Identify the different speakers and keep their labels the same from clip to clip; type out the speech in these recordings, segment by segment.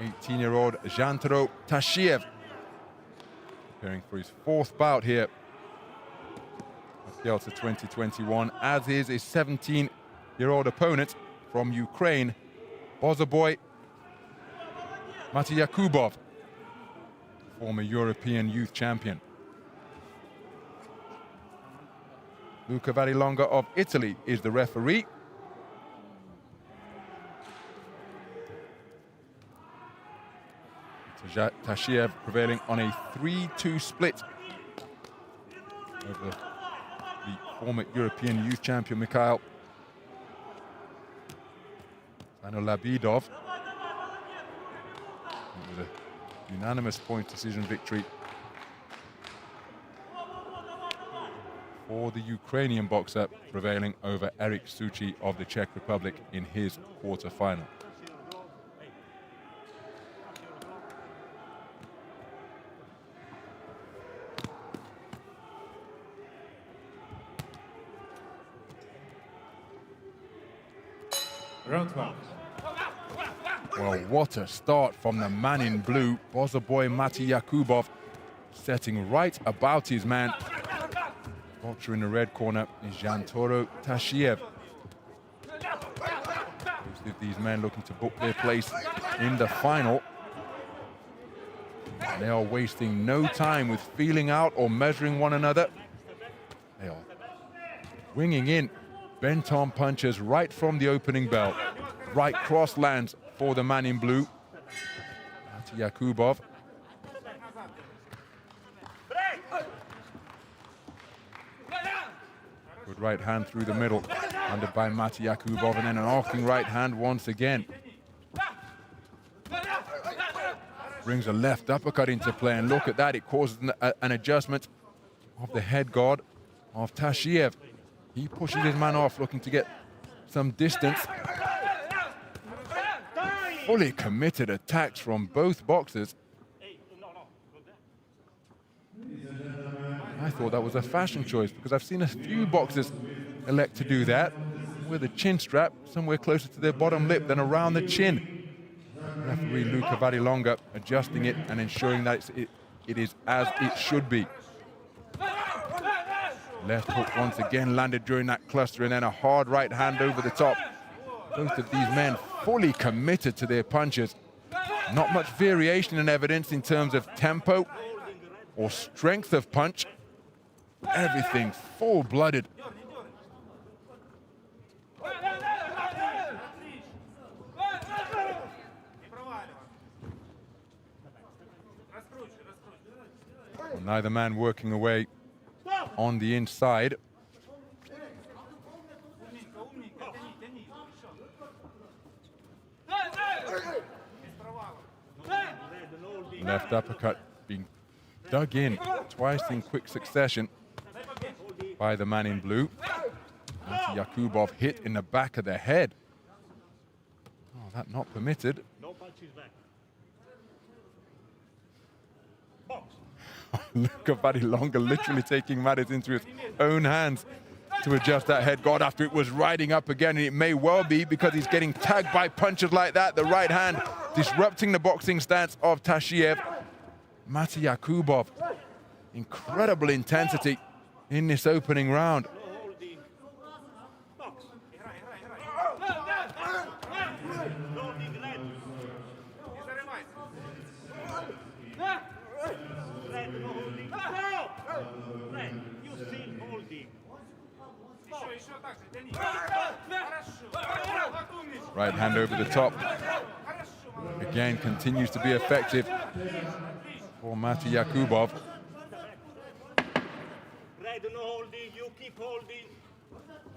Speaker 1: 18-year-old Zhantoro TASHIEV, preparing for his 4th bout here at Kielce 2021, as is his 17-year-old opponent from Ukraine, Bozorboi MATYAKUBOV, former European youth champion. Luca Varilonga of Italy is the referee. TASHIEV prevailing on a 3-2 split over the former European youth champion Mikhail Labidov. It was a unanimous point decision victory for the Ukrainian boxer, prevailing over Eric Suchi of the Czech Republic in his quarter-final.
Speaker 2: Round 1.
Speaker 1: Well, what a start from the man in blue, Bozorboi MATYAKUBOV, setting right about his man. Boxer in the red corner is Zhantoro TASHIEV. Both of these men looking to book their place in the final. They are wasting no time with feeling out or measuring one another. They are winging in bent-arm punches right from the opening bell. Right cross lands for the man in blue, MATYAKUBOV. Good right hand through the middle, landed by MATYAKUBOV, and then an arcing right hand once again. Brings a left uppercut into play, and look at that, it causes an adjustment of the head guard of TASHIEV. He pushes his man off, looking to get some distance. Fully committed attacks from both boxers. I thought that was a fashion choice, because I've seen a few boxers elect to do that with a chin strap somewhere closer to their bottom lip than around the chin. Referee Luca Varilonga adjusting it and ensuring that it is as it should be. Left hook once again landed during that cluster, and then a hard right hand over the top. Both of these men fully committed to their punches. Not much variation in evidence in terms of tempo or strength of punch. Everything full-blooded. Well, neither man working away on the inside. Left uppercut being dug in twice in quick succession by the man in blue. MATYAKUBOV hit in the back of the head. Oh, that not permitted. Luca Varilonga literally taking matters into his own hands to adjust that head guard after it was riding up again, and it may well be because he's getting tagged by punches like that. The right hand disrupting the boxing stance of TASHIEV. MATYAKUBOV, incredible intensity in this opening round. Right hand over the top. Again, continues to be effective for MATYAKUBOV.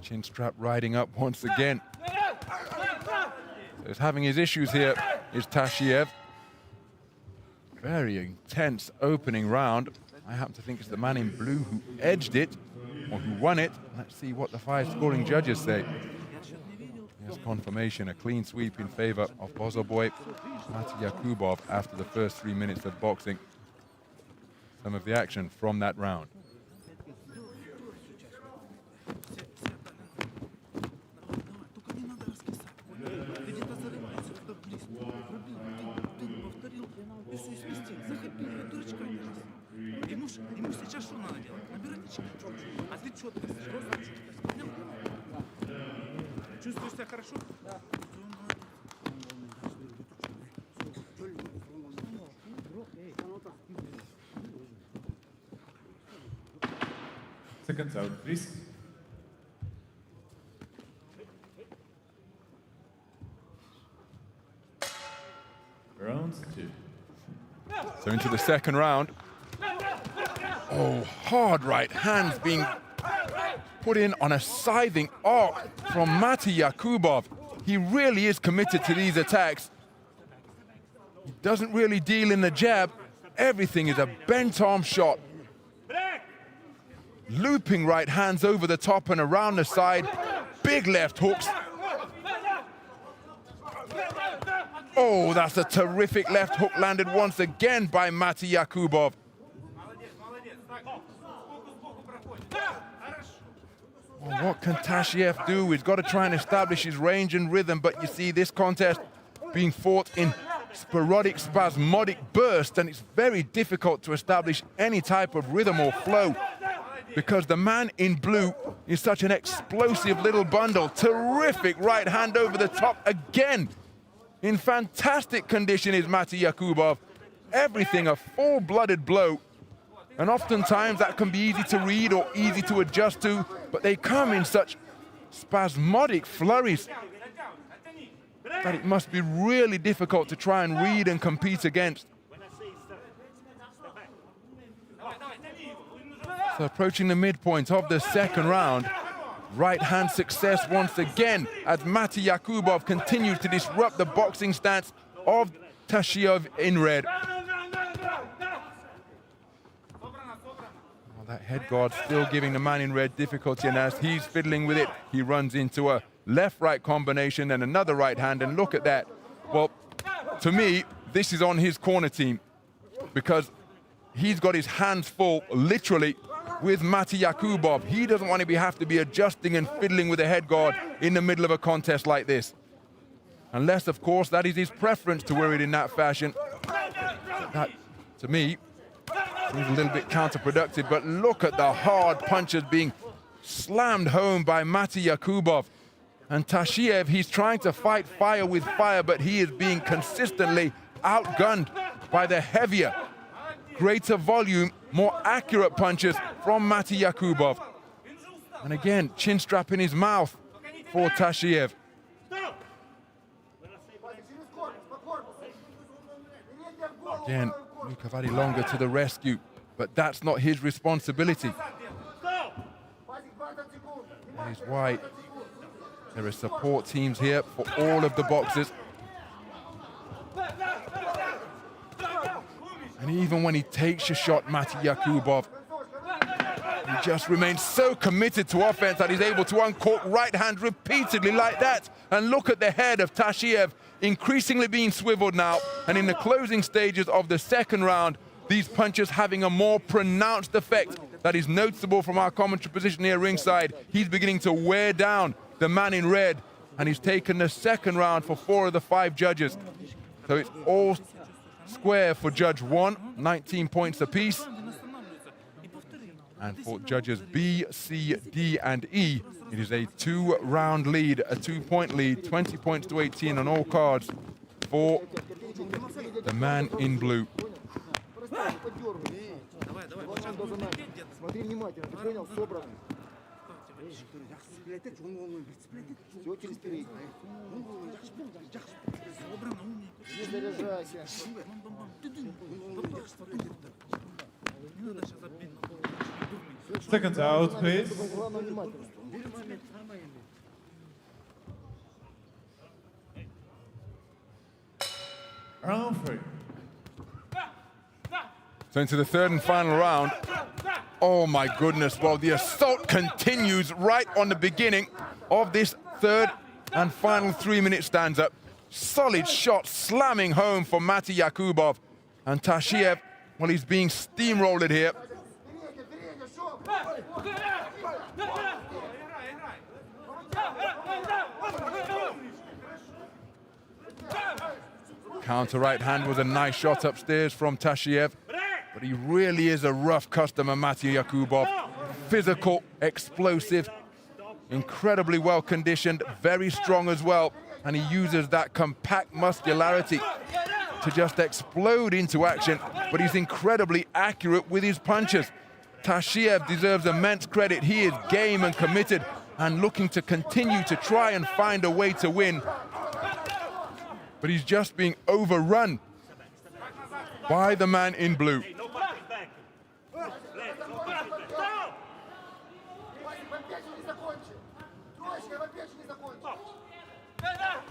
Speaker 1: Chin strap riding up once again. So he's having his issues here, is TASHIEV. Very intense opening round. I happen to think it's the man in blue who edged it, or who won it. Let's see what the 5 scoring judges say. Here's confirmation, a clean sweep in favor of Bozorboi MATYAKUBOV after the first 3 minutes of boxing. Some of the action from that round.
Speaker 2: Seconds out, please. Round 2.
Speaker 1: So into the second round. Oh, hard right hands being put in on a scything arc from MATYAKUBOV. He really is committed to these attacks. He doesn't really deal in the jab. Everything is a bent arm shot. Looping right hands over the top and around the side. Big left hooks. Oh, that's a terrific left hook landed once again by MATYAKUBOV. Well, what can TASHIEV do? He's got to try and establish his range and rhythm, but you see this contest being fought in sporadic, spasmodic bursts, and it's very difficult to establish any type of rhythm or flow because the man in blue is such an explosive little bundle. Terrific right hand over the top again. In fantastic condition is MATYAKUBOV. Everything a full-blooded blow. And oftentimes that can be easy to read or easy to adjust to, but they come in such spasmodic flurries that it must be really difficult to try and read and compete against. So approaching the midpoint of the second round, right hand success once again as MATYAKUBOV continues to disrupt the boxing stance of TASHIEV in red. That head guard still giving the man in red difficulty, and as he's fiddling with it, he runs into a left-right combination and another right hand, and look at that. Well, to me, this is on his corner team because he's got his hands full, literally, with MATYAKUBOV. He doesn't want to have to be adjusting and fiddling with the head guard in the middle of a contest like this. Unless, of course, that is his preference to wear it in that fashion. That, to me, seems a little bit counterproductive, but look at the hard punches being slammed home by MATYAKUBOV. And TASHIEV, he's trying to fight fire with fire, but he is being consistently outgunned by the heavier, greater volume, more accurate punches from MATYAKUBOV. And again, chin strap in his mouth for TASHIEV. Again, Luca longer to the rescue, but that's not his responsibility. That is why there are support teams here for all of the boxers. And even when he takes a shot, MATYAKUBOV, he just remains so committed to offense that he's able to uncork right hand repeatedly like that. And look at the head of TASHIEV increasingly being swiveled now. And in the closing stages of the second round, these punches having a more pronounced effect that is noticeable from our commentary position here ringside. He's beginning to wear down the man in red, and he's taken the second round for 4 of the 5 judges. So it's all square for Judge 1, 19 points apiece. And for judges B, C, D, and E, it is a 2-round lead, a 2-point lead, 20 points to 18 on all cards for the man in blue.
Speaker 2: Seconds out, please. Round 3.
Speaker 1: So into the third and final round. Oh my goodness, well the assault continues right on the beginning of this third and final 3-minute stanza. Solid shot slamming home for MATYAKUBOV. And TASHIEV, well, he's being steamrolled here. Counter right hand was a nice shot upstairs from TASHIEV, but he really is a rough customer, MATYAKUBOV. Physical, explosive, incredibly well conditioned, very strong as well, and he uses that compact muscularity to just explode into action, but he's incredibly accurate with his punches. TASHIEV deserves immense credit. He is game and committed and looking to continue to try and find a way to win, but he's just being overrun by the man in blue.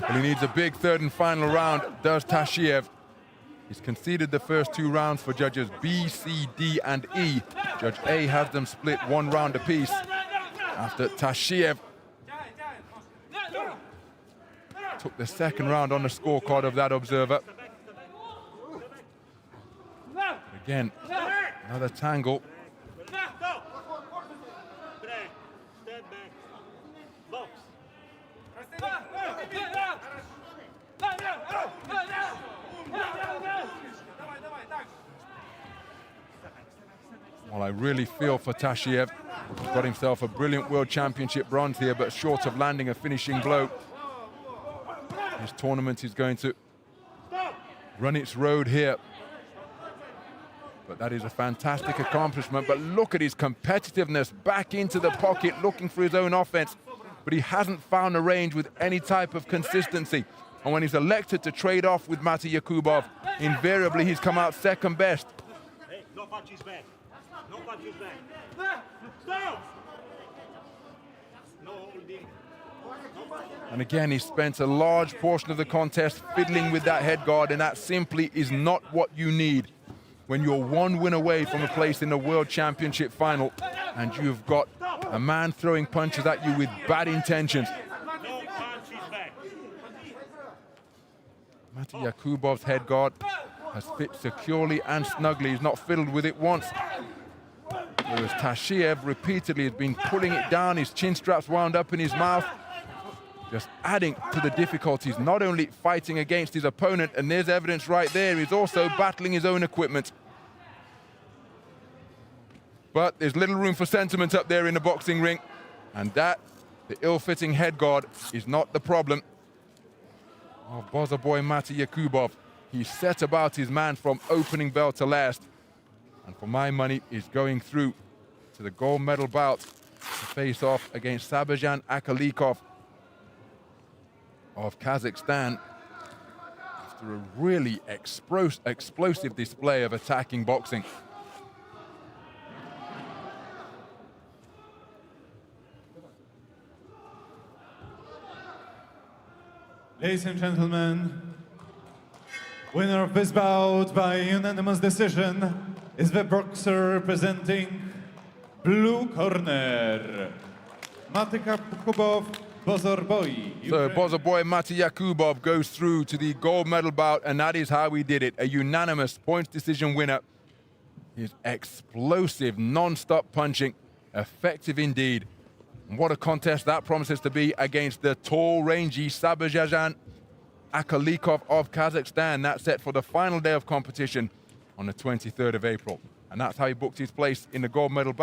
Speaker 1: Well, he needs a big third and final round, does TASHIEV. He's conceded the first 2 rounds for judges B, C, D, and E. Judge A has them split 1 round apiece after TASHIEV took the second round on the scorecard of that observer. Again, another tangle. Well, I really feel for TASHIEV. He's got himself a brilliant World Championship bronze here, but short of landing a finishing blow. This tournament is going to run its road here. But that is a fantastic accomplishment. But look at his competitiveness, back into the pocket, looking for his own offense. But he hasn't found a range with any type of consistency. And when he's elected to trade off with Matyakubov, invariably he's come out second best.
Speaker 3: Hey, no punches back. No punches back. Stop! No holding.
Speaker 1: And again, he spent a large portion of the contest fiddling with that head guard, and that simply is not what you need when you're 1 win away from a place in the World Championship final and you've got a man throwing punches at you with bad intentions.
Speaker 3: No punches back.
Speaker 1: Matyakubov's head guard has fit securely and snugly. He's not fiddled with it once. Whereas TASHIEV repeatedly has been pulling it down, his chin straps wound up in his mouth, just adding to the difficulties, not only fighting against his opponent, and there's evidence right there, he's also battling his own equipment. But there's little room for sentiment up there in the boxing ring, and that, the ill-fitting head guard, is not the problem of Bozorboi Matyakubov. He set about his man from opening bell to last, and for my money, is going through to the gold medal bout to face off against Sabajan Akalikov of Kazakhstan after a really explosive display of attacking boxing.
Speaker 2: Ladies and gentlemen, winner of this bout by unanimous decision is the boxer representing blue corner, MATYAKUBOV Bozorboi.
Speaker 1: So Bozorboi Matyakubov goes through to the gold medal bout, and that is how he did it. A unanimous points decision winner. His explosive, non-stop punching, effective indeed. And what a contest that promises to be against the tall, rangy Sabajan Akalikov of Kazakhstan. That's set for the final day of competition on the 23rd of April. And that's how he booked his place in the gold medal bout.